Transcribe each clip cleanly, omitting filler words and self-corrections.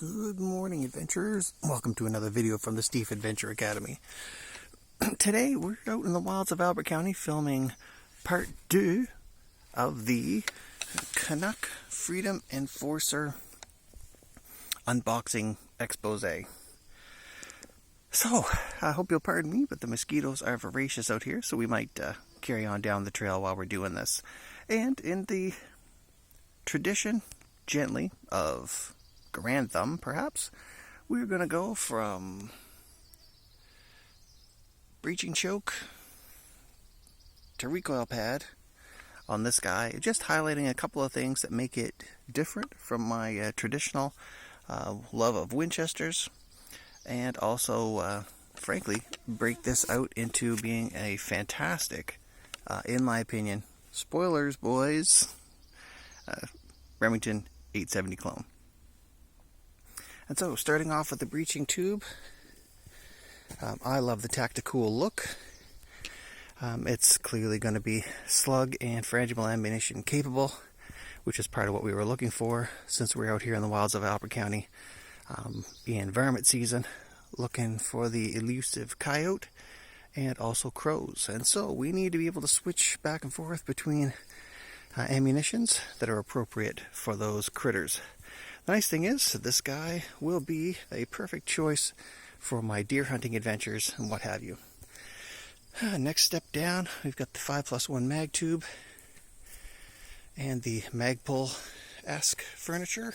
Good morning, adventurers. Welcome to another video from the Stief Adventure Academy. Today, we're out in the wilds of Albert County filming part 2 of the Canuck Freedom Enforcer unboxing expose. So, I hope you'll pardon me, but the mosquitoes are voracious out here, so we might carry on down the trail while we're doing this. And in the tradition, gently, of Grand Thumb, perhaps, we're going to go from breaching choke to recoil pad on this guy, just highlighting a couple of things that make it different from my traditional love of Winchesters, and also, frankly, break this out into being a fantastic, in my opinion, spoilers, boys, Remington 870 clone. And so, starting off with the breaching tube, I love the tactical look. It's clearly going to be slug and frangible ammunition capable, which is part of what we were looking for since we're out here in the wilds of Albert County in varmint season, looking for the elusive coyote and also crows. And so we need to be able to switch back and forth between ammunitions that are appropriate for those critters. The nice thing is, this guy will be a perfect choice for my deer hunting adventures and what have you. Next step down, we've got the 5+1 mag tube and the Magpul-esque furniture.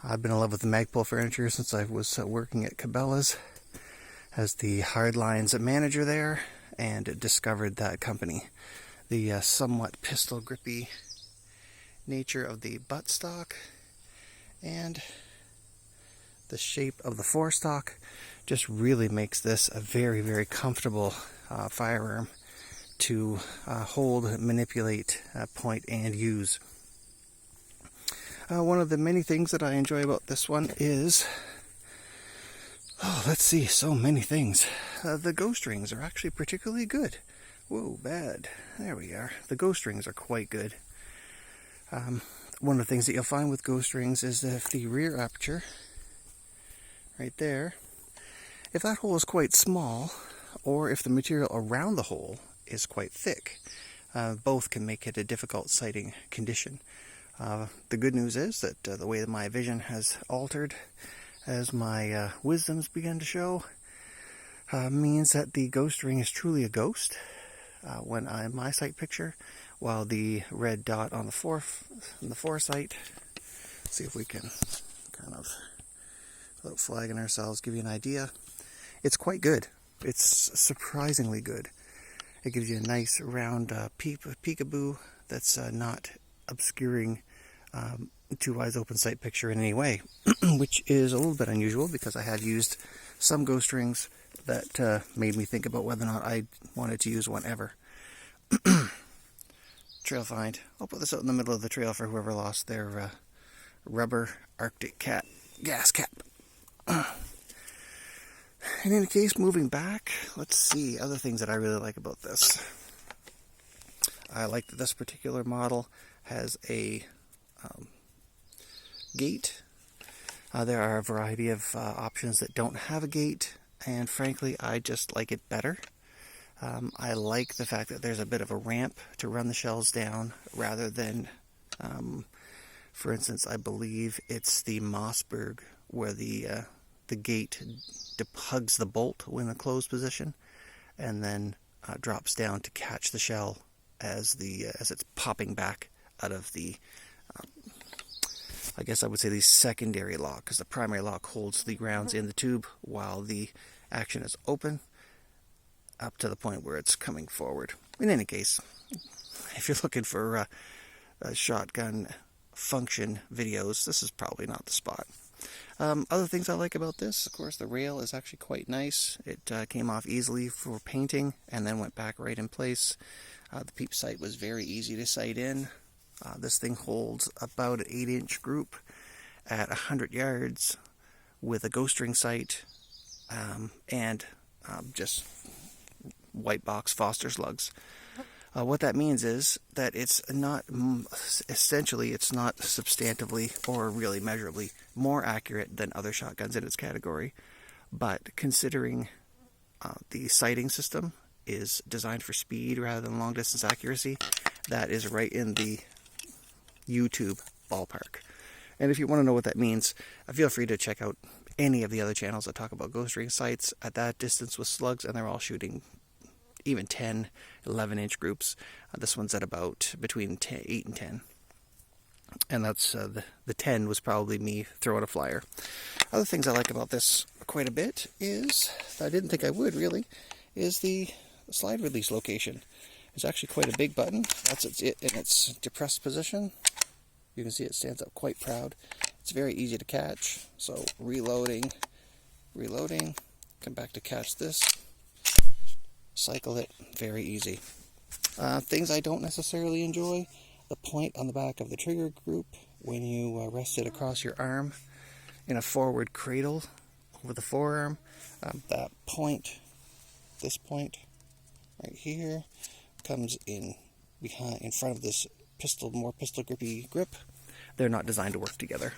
I've been in love with the Magpul furniture since I was working at Cabela's as the Hardlines manager there, and discovered that company. The somewhat pistol grippy nature of the buttstock and the shape of the forestock just really makes this a very, very comfortable firearm to hold, manipulate, point, and use. One of the many things that I enjoy about this one is, let's see, so many things. The ghost rings are actually particularly good. Whoa, bad. There we are. The ghost rings are quite good. One of the things that you'll find with ghost rings is that if the rear aperture, right there, if that hole is quite small, or if the material around the hole is quite thick, both can make it a difficult sighting condition. The good news is that the way that my vision has altered as my wisdoms begin to show means that the ghost ring is truly a ghost when I'm my sight picture, while the red dot on the foresight, see if we can kind of, without flagging ourselves, give you an idea. It's quite good. It's surprisingly good. It gives you a nice round peekaboo that's not obscuring two eyes open sight picture in any way, which is a little bit unusual because I have used some ghost rings that made me think about whether or not I wanted to use one ever. Trail find. I'll put this out in the middle of the trail for whoever lost their rubber Arctic cat gas cap. In any case, moving back, let's see other things that I really like about this. I like that this particular model has a gate. There are a variety of options that don't have a gate, and frankly, I just like it better. I like the fact that there's a bit of a ramp to run the shells down, rather than, for instance, I believe it's the Mossberg where the gate hugs the bolt when in a closed position, and then drops down to catch the shell as it's popping back out of the, I guess I would say, the secondary lock, because the primary lock holds the rounds in the tube while the action is open, up to the point where it's coming forward. In any case, if you're looking for shotgun function videos, this is probably not the spot. Other things I like about this, of course, the rail is actually quite nice. It came off easily for painting and then went back right in place. The peep sight was very easy to sight in. This thing holds about an 8-inch group at 100 yards with a ghost ring sight and just white box Foster slugs. What that means is that it's not, essentially, it's not substantively or really measurably more accurate than other shotguns in its category. But considering the sighting system is designed for speed rather than long distance accuracy, that is right in the YouTube ballpark. And if you want to know what that means, feel free to check out any of the other channels that talk about ghost ring sights at that distance with slugs, and they're all shooting even 10, 11-inch groups. This one's at about between 8 and 10. And that's the 10 was probably me throwing a flyer. Other things I like about this quite a bit is, I didn't think I would really, is the slide release location. It's actually quite a big button. That's it in its depressed position. You can see it stands up quite proud. It's very easy to catch. So reloading, come back to catch this, cycle it, very easy. Things I don't necessarily enjoy, the point on the back of the trigger group when you rest it across your arm in a forward cradle over the forearm. That point, this point right here, comes in front of this more pistol grippy grip. They're not designed to work together.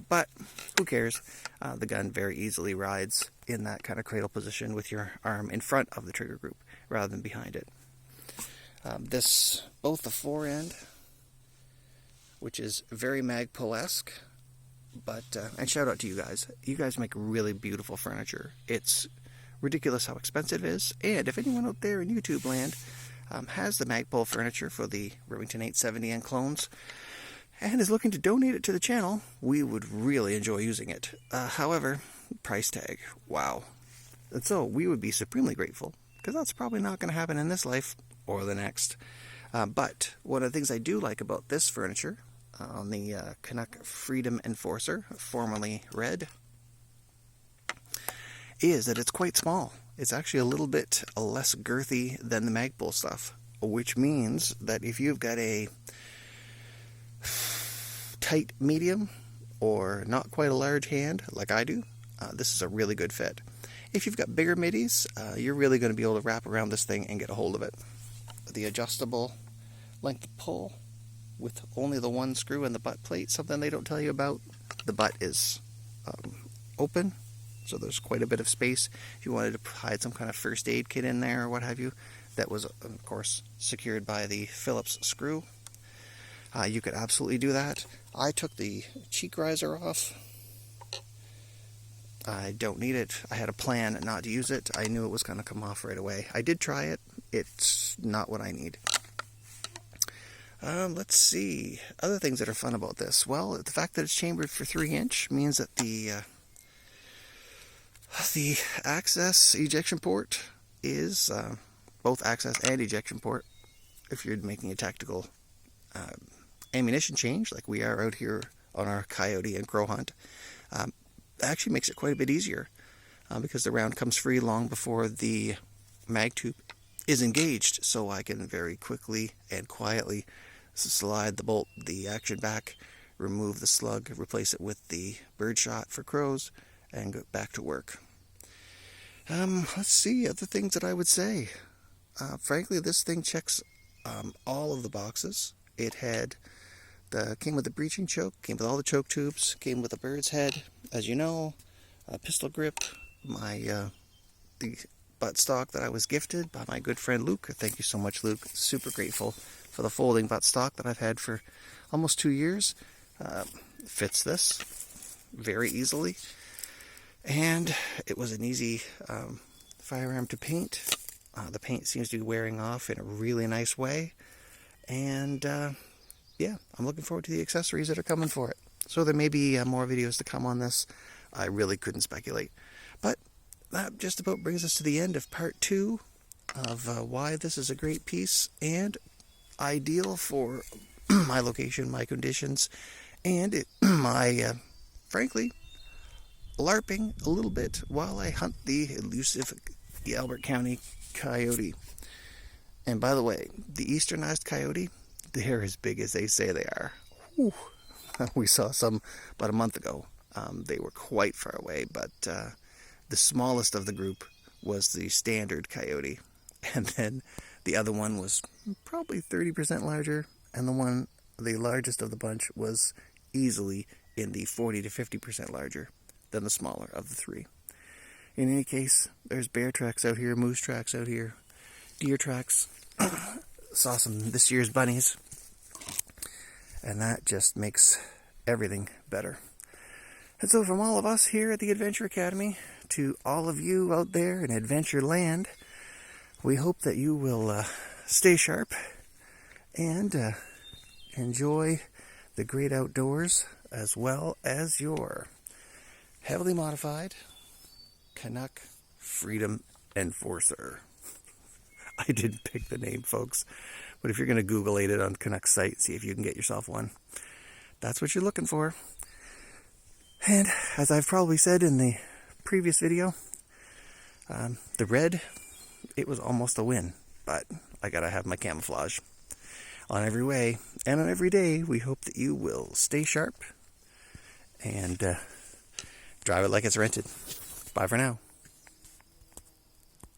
But who cares? The gun very easily rides in that kind of cradle position with your arm in front of the trigger group rather than behind it. Both the forend, which is very Magpul-esque, but and shout out to you guys. You guys make really beautiful furniture. It's ridiculous how expensive it is. And if anyone out there in YouTube land has the Magpul furniture for the Remington 870 and clones, and is looking to donate it to the channel, we would really enjoy using it. However, price tag, wow. And so we would be supremely grateful, because that's probably not going to happen in this life or the next. But one of the things I do like about this furniture, on the Canuck Freedom Enforcer, formerly Red, is that it's quite small. It's actually a little bit less girthy than the Magpul stuff, which means that if you've got a tight medium or not quite a large hand like I do, this is a really good fit. If you've got bigger middies, you're really going to be able to wrap around this thing and get a hold of it. The adjustable length pull with only the one screw and the butt plate, something they don't tell you about. The butt is open, so there's quite a bit of space. If you wanted to hide some kind of first aid kit in there or what have you, that was, of course, secured by the Phillips screw. You could absolutely do that. I took the cheek riser off. I don't need it. I had a plan not to use it. I knew it was going to come off right away. I did try it. It's not what I need. Let's see. Other things that are fun about this. Well, the fact that it's chambered for 3-inch means that the access ejection port is both access and ejection port. If you're making a tactical ammunition change, like we are out here on our coyote and crow hunt, actually makes it quite a bit easier because the round comes free long before the mag tube is engaged, so I can very quickly and quietly slide the action back, remove the slug, replace it with the birdshot for crows, and go back to work. Let's see, other things that I would say. Frankly, this thing checks all of the boxes. It came with the breeching choke, came with all the choke tubes, came with a bird's head, as you know, a pistol grip, the buttstock that I was gifted by my good friend Luke. Thank you so much, Luke. Super grateful for the folding buttstock that I've had for almost 2 years. Fits this very easily, and it was an easy firearm to paint. The paint seems to be wearing off in a really nice way, and yeah, I'm looking forward to the accessories that are coming for it. So there may be more videos to come on this. I really couldn't speculate. But that just about brings us to the end of part 2 of why this is a great piece and ideal for my location, my conditions, and my, frankly, LARPing a little bit while I hunt the elusive Albert County coyote. And by the way, the easternized coyote, they're as big as they say they are. Whew. We saw some about a month ago. They were quite far away, but the smallest of the group was the standard coyote. And then The other one was probably 30% larger, and the largest of the bunch was easily in the 40 to 50% larger than the smaller of the three. In any case, there's bear tracks out here, moose tracks out here, deer tracks. Saw some this year's bunnies, and that just makes everything better. And so from all of us here at the Adventure Academy to all of you out there in Adventure Land, we hope that you will stay sharp and enjoy the great outdoors as well as your heavily modified Canuck Freedom Enforcer. I didn't pick the name, folks, but if you're going to Google it on Canuck's site, see if you can get yourself one. That's what you're looking for. And as I've probably said in the previous video, the red, it was almost a win, but I gotta have my camouflage on every way, and on every day. We hope that you will stay sharp and drive it like it's rented. Bye for now.